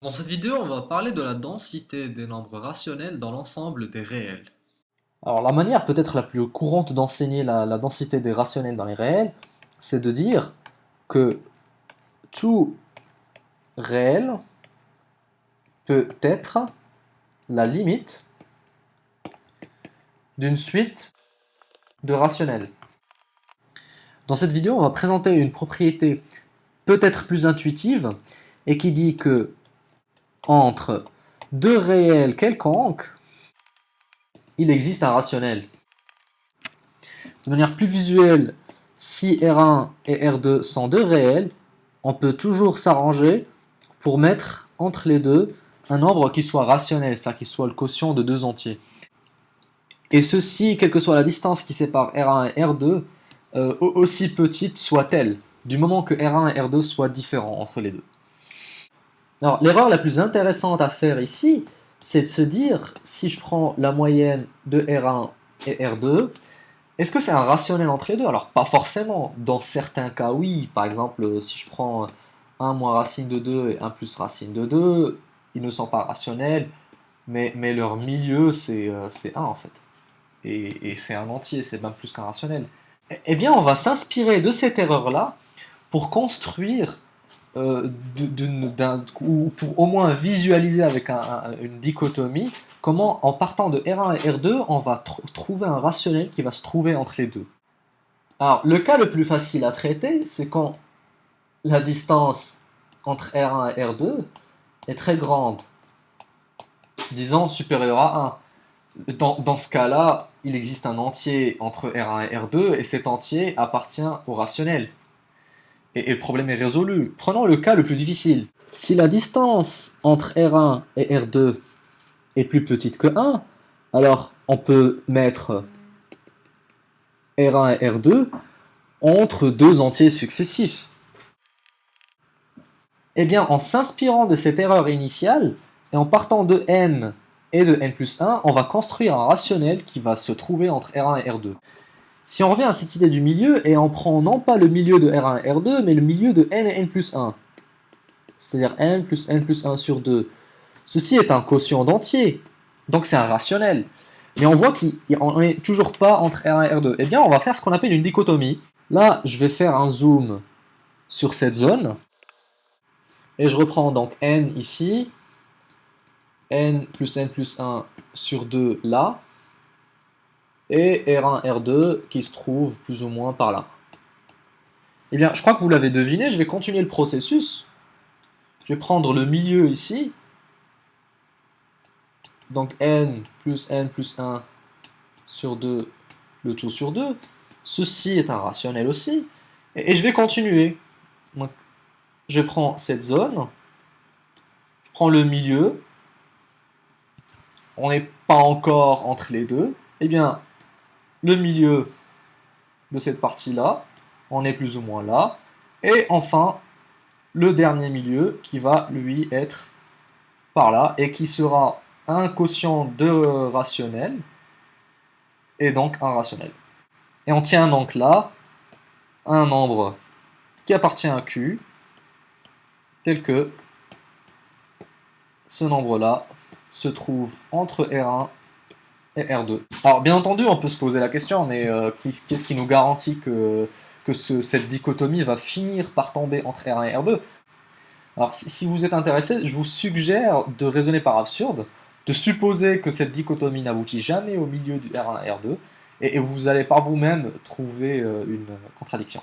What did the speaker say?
Dans cette vidéo, on va parler de la densité des nombres rationnels dans l'ensemble des réels. Alors la manière peut-être la plus courante d'enseigner la densité des rationnels dans les réels, c'est de dire que tout réel peut être la limite d'une suite de rationnels. Dans cette vidéo, on va présenter une propriété peut-être plus intuitive et qui dit que entre deux réels quelconques, il existe un rationnel. De manière plus visuelle, si R1 et R2 sont deux réels, on peut toujours s'arranger pour mettre entre les deux un nombre qui soit rationnel, c'est-à-dire qui soit le quotient de deux entiers. Et ceci, quelle que soit la distance qui sépare R1 et R2, aussi petite soit-elle, du moment que R1 et R2 soient différents entre les deux. Alors, l'erreur la plus intéressante à faire ici, c'est de se dire, si je prends la moyenne de R1 et R2, est-ce que c'est un rationnel entre les deux? Alors, pas forcément. Dans certains cas, oui. Par exemple, si je prends 1 moins racine de 2 et 1 plus racine de 2, ils ne sont pas rationnels, mais leur milieu, c'est 1 en fait. Et c'est un entier, c'est même plus qu'un rationnel. Eh bien, on va s'inspirer de cette erreur-là pour construire, ou pour au moins visualiser avec une dichotomie, comment en partant de R1 et R2, on va trouver un rationnel qui va se trouver entre les deux. Alors, le cas le plus facile à traiter, c'est quand la distance entre R1 et R2 est très grande, disons supérieure à 1. Dans ce cas-là, il existe un entier entre R1 et R2 et cet entier appartient au rationnel. Et le problème est résolu. Prenons le cas le plus difficile. Si la distance entre R1 et R2 est plus petite que 1, alors on peut mettre R1 et R2 entre deux entiers successifs. Eh bien, en s'inspirant de cette erreur initiale, et en partant de n et de n plus 1, on va construire un rationnel qui va se trouver entre R1 et R2. Si on revient à cette idée du milieu, et on prend non pas le milieu de R1 et R2, mais le milieu de n et n plus 1, c'est-à-dire n plus 1 sur 2, ceci est un quotient d'entier, donc c'est un rationnel. Mais on voit qu'on n'est toujours pas entre R1 et R2. Eh bien, on va faire ce qu'on appelle une dichotomie. Là, je vais faire un zoom sur cette zone, et je reprends donc n ici, n plus 1 sur 2 là, et R1, R2 qui se trouve plus ou moins par là. Eh bien, je crois que vous l'avez deviné, je vais continuer le processus. Je vais prendre le milieu ici, donc n plus 1 sur 2, le tout sur 2. Ceci est un rationnel aussi, et je vais continuer. Donc, je prends cette zone, je prends le milieu, on n'est pas encore entre les deux, eh bien, le milieu de cette partie-là, on est plus ou moins là, et enfin, le dernier milieu qui va, lui, être par là, et qui sera un quotient de rationnel, et donc un rationnel. Et on tient donc là un nombre qui appartient à Q, tel que ce nombre-là se trouve entre R1 et R2. Alors bien entendu, on peut se poser la question, mais qu'est-ce qui nous garantit que cette dichotomie va finir par tomber entre R1 et R2? Alors si vous êtes intéressé, je vous suggère de raisonner par absurde, de supposer que cette dichotomie n'aboutit jamais au milieu du R1 et R2, et vous allez par vous-même trouver une contradiction.